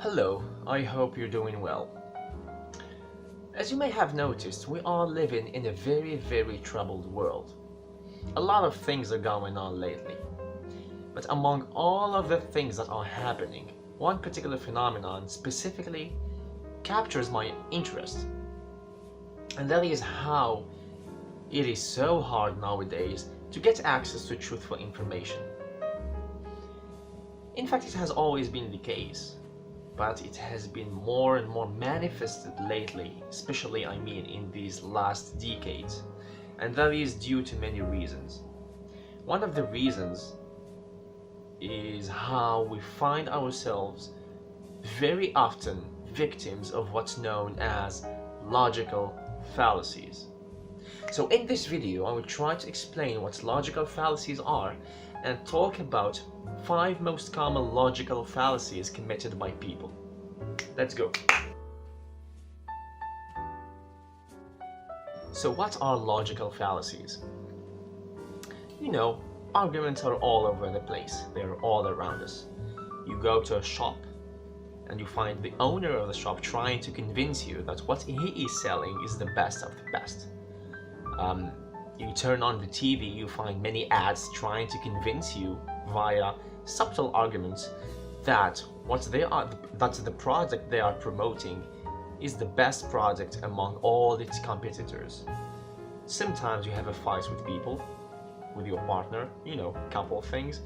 Hello, I hope you're doing well. As you may have noticed, we are living in a very troubled world. A lot of things are going on lately. But among all of the things that are happening, one particular phenomenon specifically captures my interest. And that is how it is so hard nowadays to get access to truthful information. In fact, it has always been the case, but it has been more and more manifested lately, especially in these last decades, and that is due to many reasons. One of the reasons is how we find ourselves very often victims of what's known as logical fallacies. So in this video, I will try to explain what logical fallacies are and talk about 5 most common logical fallacies committed by people. Let's go. So what are logical fallacies? You know, arguments are all over the place. They're all around us. You go to a shop and you find the owner of the shop trying to convince you that what he is selling is the best of the best. You turn on the TV, you find many ads trying to convince you via subtle arguments that the product they are promoting is the best product among all its competitors. Sometimes you have a fight with people, with your partner, couple things,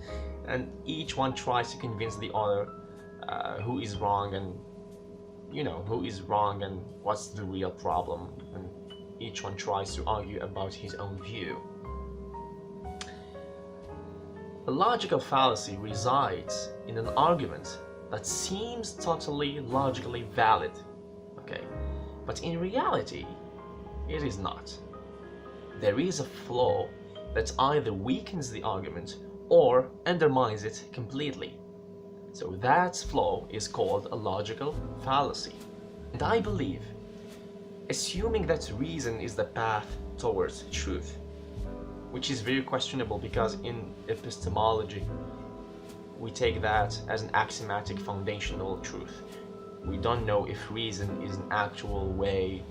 and each one tries to convince the other who is wrong and what's the real problem, and each one tries to argue about his own view. A logical fallacy resides in an argument that seems totally logically valid, but in reality, it is not. There is a flaw that either weakens the argument or undermines it completely. So that flaw is called a logical fallacy. And I believe assuming that reason is the path towards truth, which is very questionable because in epistemology we take that as an axiomatic foundational truth. We don't know if reason is an actual way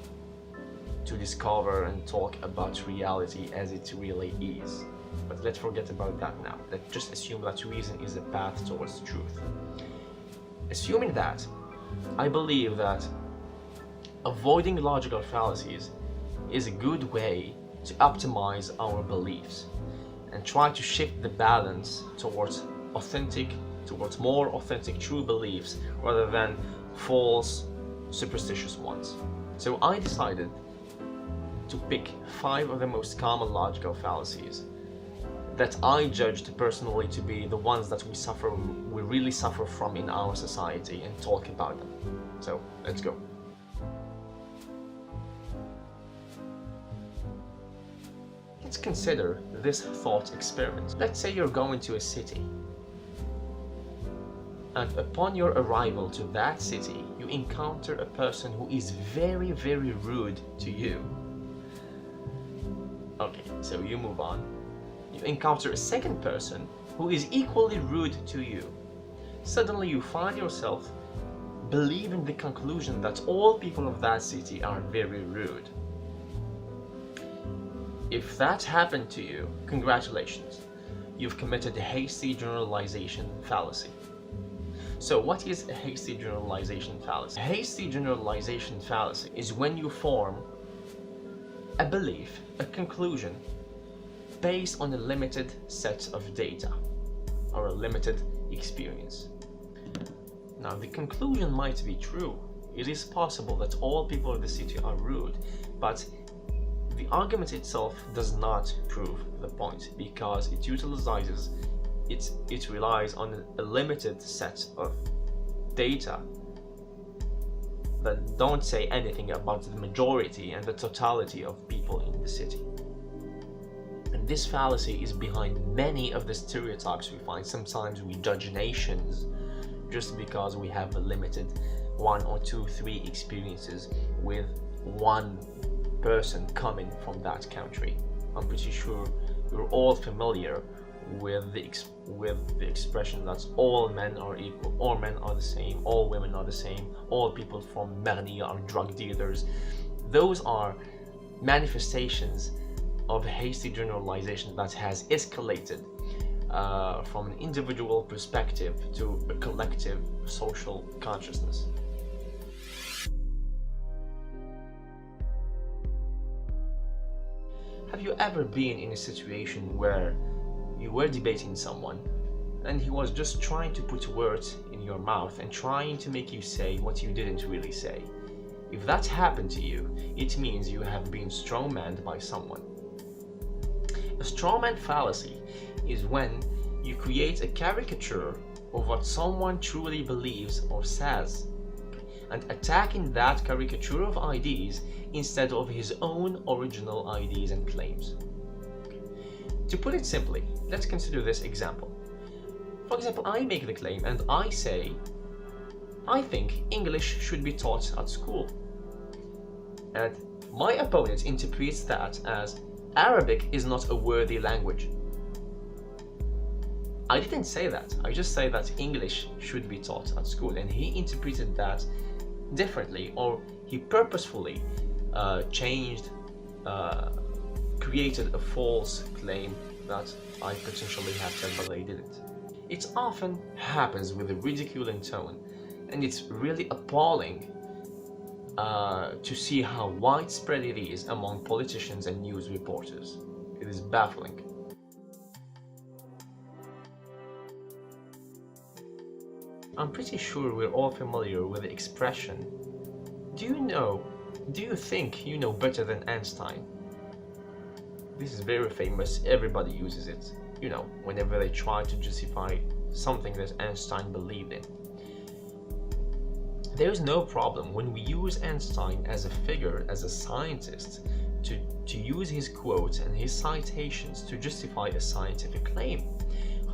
to discover and talk about reality as it really is. But let's forget about that now. Let's just assume that reason is the path towards truth. Assuming that, I believe that avoiding logical fallacies is a good way to optimize our beliefs and try to shift the balance towards more authentic true beliefs rather than false superstitious ones. So I decided to pick 5 of the most common logical fallacies that I judged personally to be the ones that we really suffer from in our society, and talk about them. So let's go. Let's consider this thought experiment. Let's say you're going to a city, and upon your arrival to that city, you encounter a person who is very rude to you. Okay, so you move on. You encounter a second person who is equally rude to you. Suddenly you find yourself believing the conclusion that all people of that city are very rude. If that happened to you, congratulations. You've committed a hasty generalization fallacy. So what is a hasty generalization fallacy? A hasty generalization fallacy is when you form a belief, a conclusion, based on a limited set of data or a limited experience. Now, the conclusion might be true. It is possible that all people of the city are rude, but the argument itself does not prove the point because it relies on a limited set of data that don't say anything about the majority and the totality of people in the city. And this fallacy is behind many of the stereotypes we find. Sometimes we judge nations just because we have a limited 1 or 2, 3 experiences with one person coming from that country. I'm pretty sure you're all familiar with the expression that all men are equal, all men are the same, all women are the same, all people from Merni are drug dealers. Those are manifestations of hasty generalization that has escalated from an individual perspective to a collective social consciousness. Have you ever been in a situation where you were debating someone and he was just trying to put words in your mouth and trying to make you say what you didn't really say? If that happened to you, it means you have been strawmanned by someone. A strawman fallacy is when you create a caricature of what someone truly believes or says, and attacking that caricature of ideas instead of his own original ideas and claims. To put it simply, let's consider this example. For example, I make the claim and I say, I think English should be taught at school. And my opponent interprets that as Arabic is not a worthy language. I didn't say that. I just say that English should be taught at school, and he interpreted that differently, or he purposefully created a false claim that I potentially have said, but I didn't. It often happens with a ridiculing tone, and it's really appalling to see how widespread it is among politicians and news reporters. It is baffling. I'm pretty sure we're all familiar with the expression, do you think you know better than Einstein? This is very famous, everybody uses it, whenever they try to justify something that Einstein believed in. There's no problem when we use Einstein as a figure, as a scientist, to use his quotes and his citations to justify a scientific claim.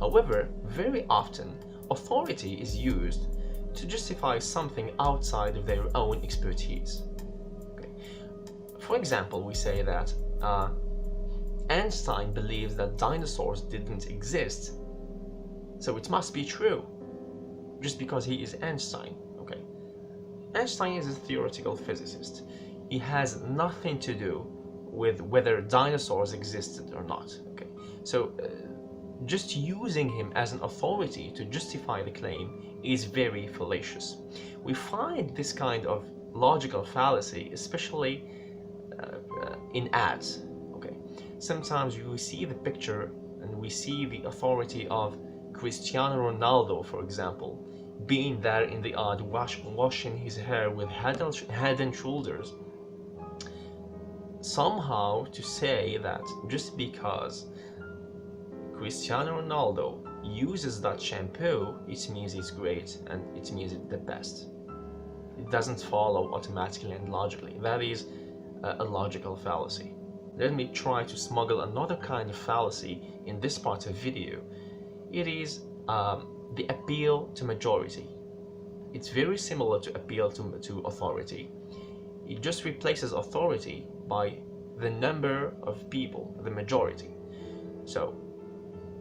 However, very often, authority is used to justify something outside of their own expertise. Okay. For example, we say that Einstein believes that dinosaurs didn't exist, so it must be true, just because he is Einstein. Okay. Einstein is a theoretical physicist. He has nothing to do with whether dinosaurs existed or not. Okay. So just using him as an authority to justify the claim is very fallacious. We find this kind of logical fallacy especially in ads. Okay, sometimes we see the picture and we see the authority of Cristiano Ronaldo, for example, being there in the ad, washing his hair with head and shoulders, somehow to say that just because Cristiano Ronaldo uses that shampoo, it means it's great and it means it's the best. It doesn't follow automatically and logically. That is a logical fallacy. Let me try to smuggle another kind of fallacy in this part of video. It is the appeal to majority. It's very similar to appeal to authority. It just replaces authority by the number of people, the majority. So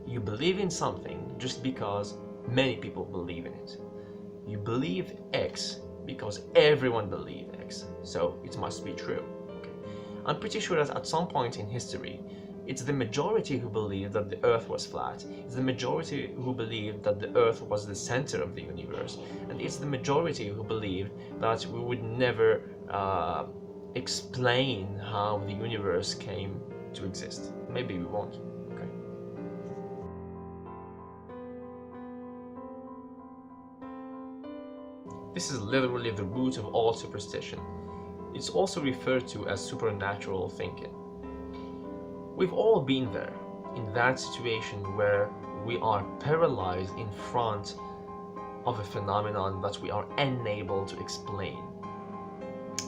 you believe in something just because many people believe in it. You believe X because everyone believes X, so it must be true. Okay. I'm pretty sure that at some point in history, it's the majority who believed that the Earth was flat, it's the majority who believed that the Earth was the center of the universe, and it's the majority who believed that we would never explain how the universe came to exist. Maybe we won't. Okay. This is literally the root of all superstition. It's also referred to as supernatural thinking. We've all been there, in that situation where we are paralyzed in front of a phenomenon that we are unable to explain.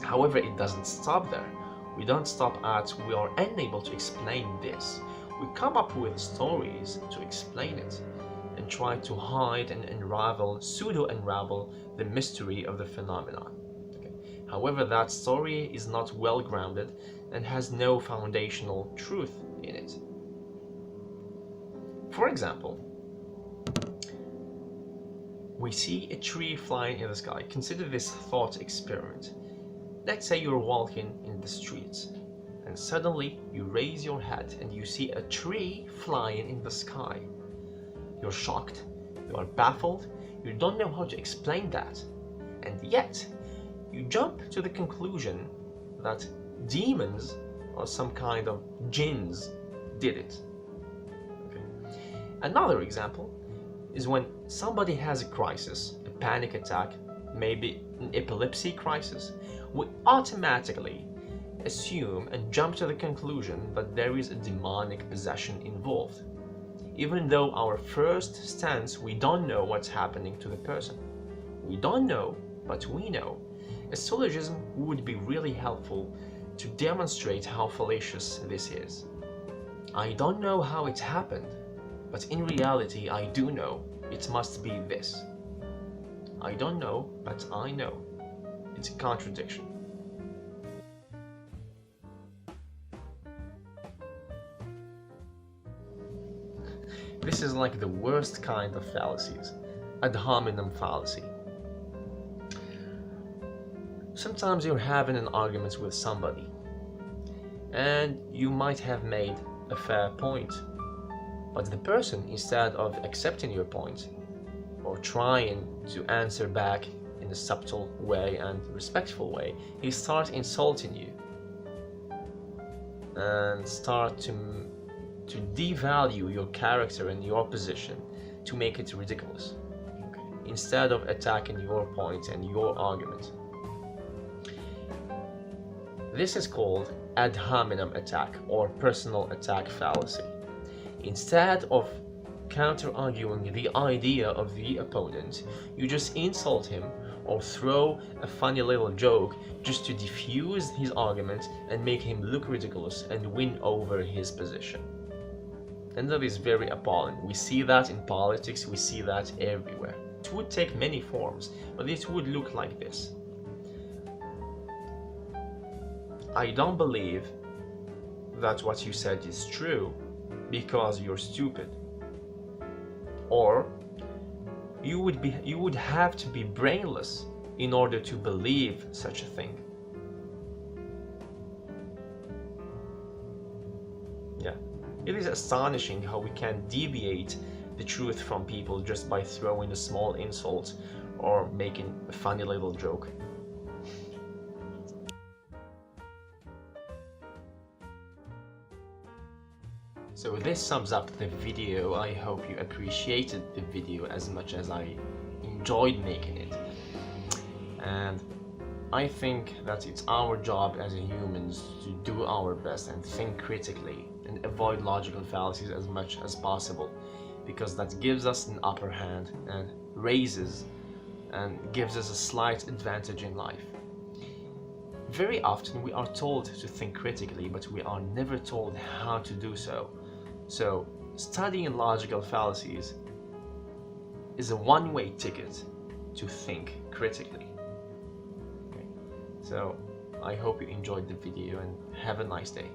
However, it doesn't stop there. We don't stop at we are unable to explain this. We come up with stories to explain it and try to hide and pseudo-unravel the mystery of the phenomenon. Okay. However, that story is not well grounded and has no foundational truth in it. For example, we see a tree flying in the sky. Consider this thought experiment. Let's say you're walking in the streets and suddenly you raise your head and you see a tree flying in the sky. You're shocked, you are baffled, you don't know how to explain that, and yet you jump to the conclusion that demons or some kind of jinns did it. Okay. Another example is when somebody has a crisis, a panic attack, maybe an epilepsy crisis, we automatically assume and jump to the conclusion that there is a demonic possession involved. Even though our first stance, we don't know what's happening to the person. We don't know, but we know. A syllogism would be really helpful to demonstrate how fallacious this is. I don't know how it happened, but in reality I do know. It must be this. I don't know, but I know. It's a contradiction. This is like the worst kind of fallacies, ad hominem fallacy. Sometimes you're having an argument with somebody, and you might have made a fair point, but the person, instead of accepting your point or trying to answer back in a subtle way and respectful way, he starts insulting you and start to devalue your character and your position, to make it ridiculous, instead of attacking your point and your argument. This is called ad hominem attack or personal attack fallacy. Instead of counter-arguing the idea of the opponent, you just insult him or throw a funny little joke just to diffuse his argument and make him look ridiculous and win over his position. And that is very appalling. We see that in politics, we see that everywhere. It would take many forms, but it would look like this. I don't believe that what you said is true because you're stupid. Or you would have to be brainless in order to believe such a thing. Yeah. It is astonishing how we can deviate the truth from people just by throwing a small insult or making a funny little joke. So this sums up the video. I hope you appreciated the video as much as I enjoyed making it. And I think that it's our job as humans to do our best and think critically and avoid logical fallacies as much as possible, because that gives us an upper hand and raises and gives us a slight advantage in life. Very often we are told to think critically, but we are never told how to do so. So studying logical fallacies is a one-way ticket to think critically. Okay. So I hope you enjoyed the video and have a nice day.